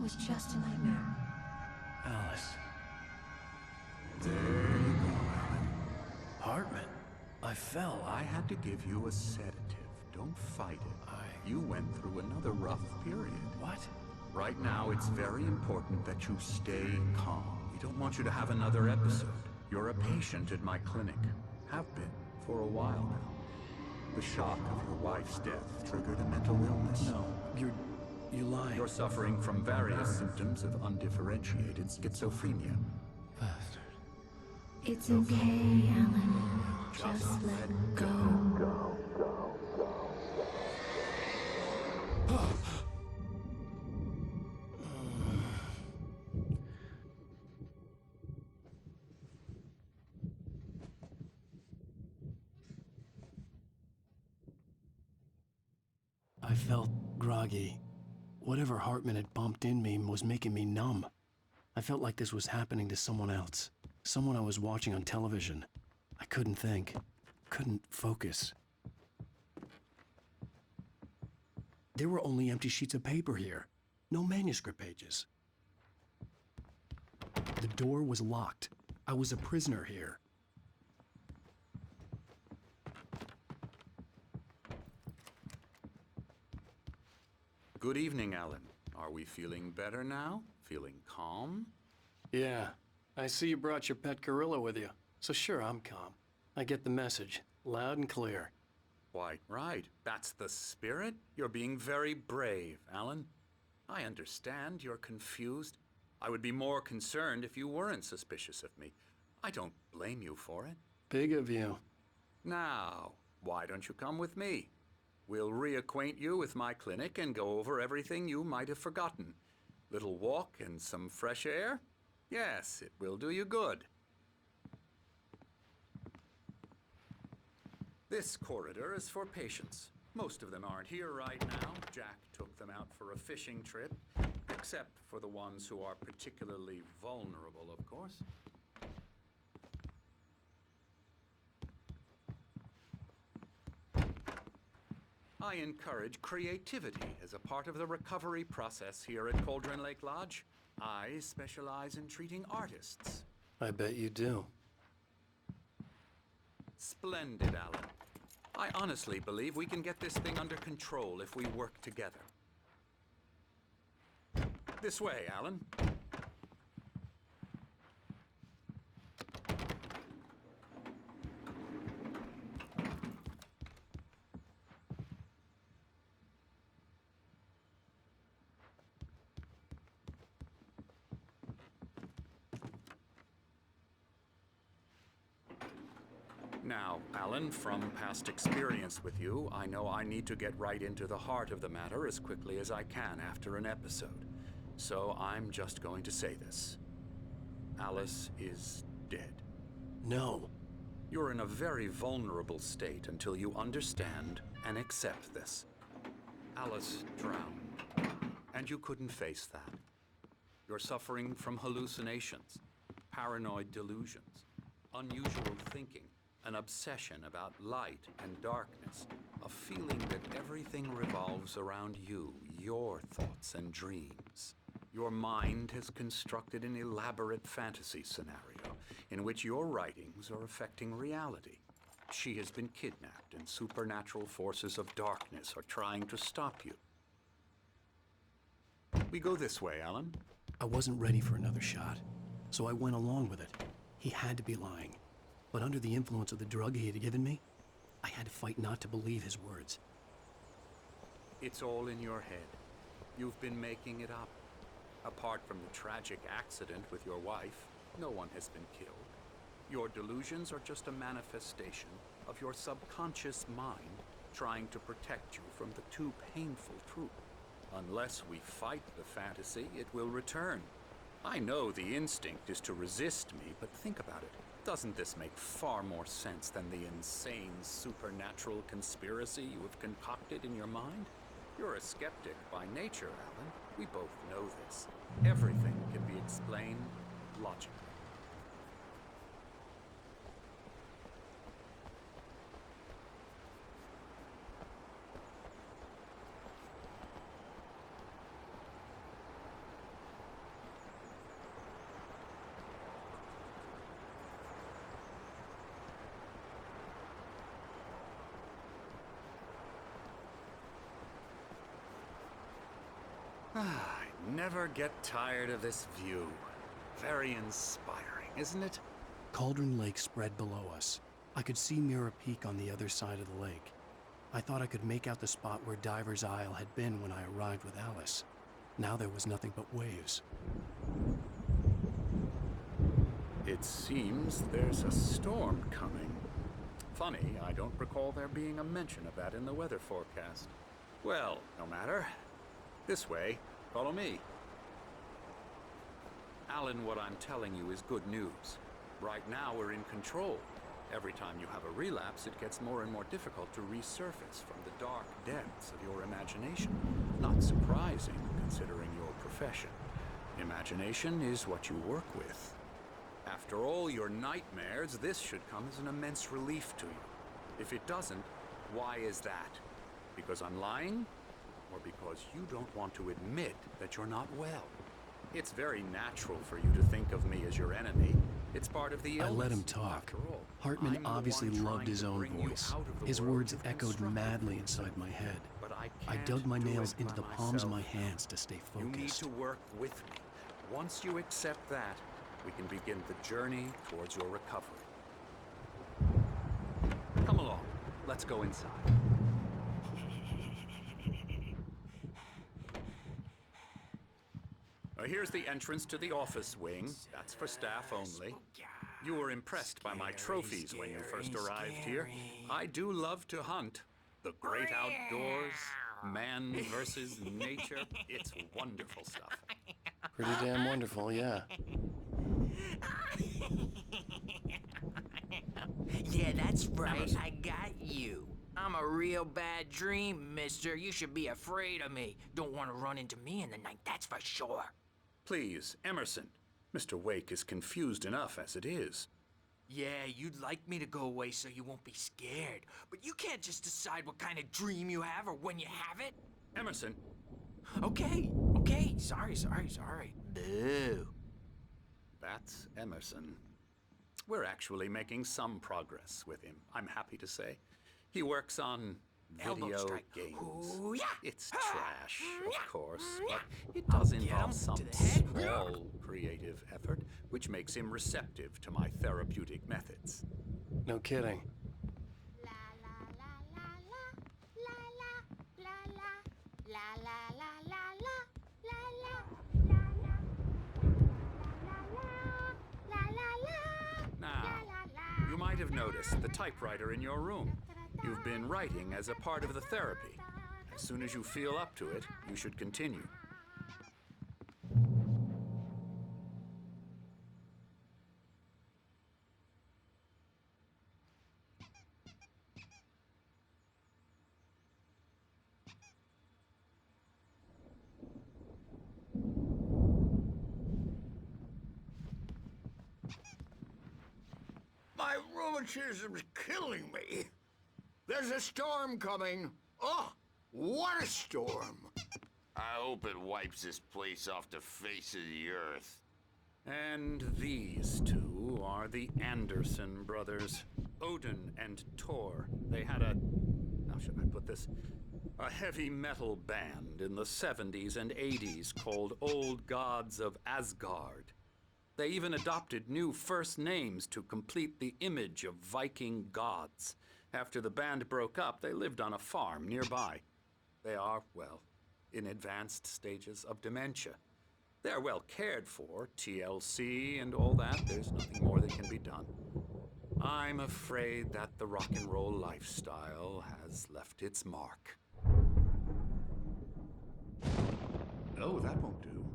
was just a nightmare. Alice. There you go, Alan. Hartman. I fell. I had to give you a sedative. Don't fight it. You went through another rough period. What? Right now, it's very important that you stay calm. We don't want you to have another episode. You're a patient at my clinic. Have been for a while now. The shock of your wife's death triggered a mental illness. No, you're lying. You're suffering from various symptoms of undifferentiated schizophrenia. Bastard. It's okay, Alan. Just let go. I felt groggy. Whatever Hartman had bumped in me was making me numb. I felt like this was happening to someone else. Someone I was watching on television. I couldn't think. Couldn't focus. There were only empty sheets of paper here. No manuscript pages. The door was locked. I was a prisoner here. Good evening, Alan. Are we feeling better now? Feeling calm? Yeah. I see you brought your pet gorilla with you. So sure, I'm calm. I get the message, loud and clear. Quite right. That's the spirit. You're being very brave, Alan. I understand you're confused. I would be more concerned if you weren't suspicious of me. I don't blame you for it. Big of you. Now, why don't you come with me? We'll reacquaint you with my clinic and go over everything you might have forgotten. Little walk and some fresh air? Yes, it will do you good. This corridor is for patients. Most of them aren't here right now. Jack took them out for a fishing trip, except for the ones who are particularly vulnerable, of course. I encourage creativity as a part of the recovery process here at Cauldron Lake Lodge. I specialize in treating artists. I bet you do. Splendid, Alan. I honestly believe we can get this thing under control if we work together. This way, Alan. Now, Alan, from past experience with you, I know I need to get right into the heart of the matter as quickly as I can after an episode. So I'm just going to say this. Alice is dead. No. You're in a very vulnerable state until you understand and accept this. Alice drowned, and you couldn't face that. You're suffering from hallucinations, paranoid delusions, unusual thinking, an obsession about light and darkness, a feeling that everything revolves around you, your thoughts and dreams. Your mind has constructed an elaborate fantasy scenario in which your writings are affecting reality. She has been kidnapped, and supernatural forces of darkness are trying to stop you. We go this way, Alan. I wasn't ready for another shot, so I went along with it. He had to be lying. But under the influence of the drug he had given me, I had to fight not to believe his words. It's all in your head. You've been making it up. Apart from the tragic accident with your wife, no one has been killed. Your delusions are just a manifestation of your subconscious mind trying to protect you from the too painful truth. Unless we fight the fantasy, it will return. I know the instinct is to resist me, but think about it. Doesn't this make far more sense than the insane supernatural conspiracy you have concocted in your mind? You're a skeptic by nature, Alan. We both know this. Everything can be explained logically. I never get tired of this view. Very inspiring, isn't it? Cauldron Lake spread below us. I could see Mirror Peak on the other side of the lake. I thought I could make out the spot where Diver's Isle had been when I arrived with Alice. Now there was nothing but waves. It seems there's a storm coming. Funny, I don't recall there being a mention of that in the weather forecast. Well, no matter. This way. Follow me. Alan, what I'm telling you is good news. Right now we're in control. Every time you have a relapse, it gets more and more difficult to resurface from the dark depths of your imagination. Not surprising, considering your profession. Imagination is what you work with. After all your nightmares, this should come as an immense relief to you. If it doesn't, why is that? Because I'm lying? Or because you don't want to admit that you're not well? It's very natural for you to think of me as your enemy. It's part of the illness. I let him talk. Hartman obviously loved his own voice. His words echoed madly inside my head. I dug my nails into the palms of my hands to stay focused. You need to work with me. Once you accept that, we can begin the journey towards your recovery. Come along. Let's go inside. Here's the entrance to the office wing. That's for staff only. You were impressed by my trophies when you first arrived here. I do love to hunt. The great outdoors, man versus nature. It's wonderful stuff. Pretty damn wonderful, yeah. Yeah, that's right. I got you. I'm a real bad dream, mister. You should be afraid of me. Don't want to run into me in the night, that's for sure. Please, Emerson. Mr. Wake is confused enough as it is. Yeah, you'd like me to go away so you won't be scared. But you can't just decide what kind of dream you have or when you have it. Emerson. Okay. Sorry. Boo. That's Emerson. We're actually making some progress with him, I'm happy to say. He works on Elbow video strike. games. Ooh, yeah. It's trash, of course, but it does involve some small creative effort, which makes him receptive to my therapeutic methods. No kidding. Now, you might have noticed the typewriter in your room. You've been writing as a part of the therapy. As soon as you feel up to it, you should continue. My rheumatism's killing me. There's a storm coming. Oh, what a storm. I hope it wipes this place off the face of the earth. And these two are the Anderson brothers, Odin and Tor. They had how should I put this? A heavy metal band in the 70s and 80s called Old Gods of Asgard. They even adopted new first names to complete the image of Viking gods. After the band broke up, they lived on a farm nearby. They are, well, in advanced stages of dementia. They're well cared for, TLC and all that. There's nothing more that can be done. I'm afraid that the rock and roll lifestyle has left its mark. Oh, that won't do.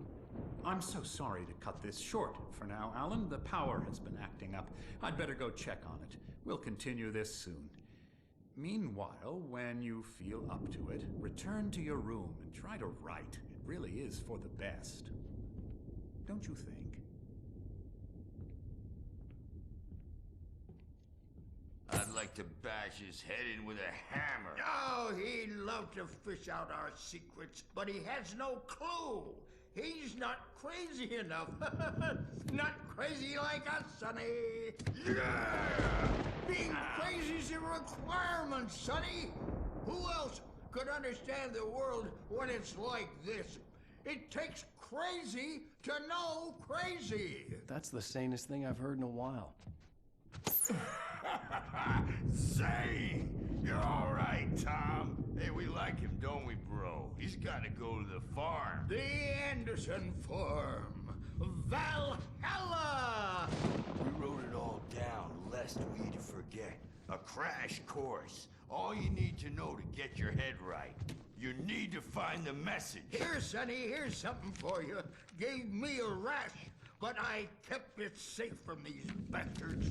I'm so sorry to cut this short for now, Alan. The power has been acting up. I'd better go check on it. We'll continue this soon. Meanwhile, when you feel up to it, return to your room and try to write. It really is for the best. Don't you think? I'd like to bash his head in with a hammer. Oh, he'd love to fish out our secrets, but he has no clue. He's not crazy enough. Not crazy like us, Sonny. Yeah! Being crazy's a requirement, Sonny. Who else could understand the world when it's like this? It takes crazy to know crazy. That's the sanest thing I've heard in a while. Zane! You're all right, Tom. Hey, we like him, don't we, bro? He's got to go to the farm. The Anderson Farm. Valhalla! We wrote it all down, lest we forget. A crash course. All you need to know to get your head right. You need to find the message. Here, Sonny, here's something for you. Gave me a rash, but I kept it safe from these bastards.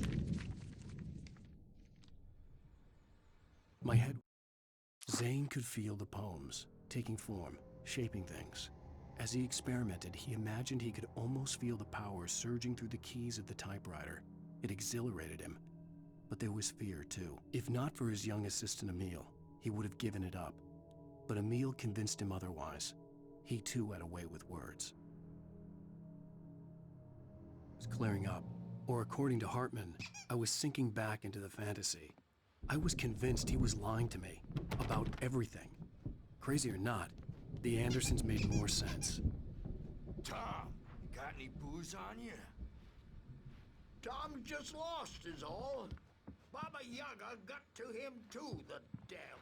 My head. Zane could feel the poems, taking form, shaping things. As he experimented, he imagined he could almost feel the power surging through the keys of the typewriter. It exhilarated him. But there was fear, too. If not for his young assistant Emil, he would have given it up. But Emil convinced him otherwise. He, too, had a way with words. It was clearing up. Or according to Hartman, I was sinking back into the fantasy. I was convinced he was lying to me about everything. Crazy or not, the Andersons made more sense. Tom, got any booze on you? Tom just lost is all. Baba Yaga got to him too, the damn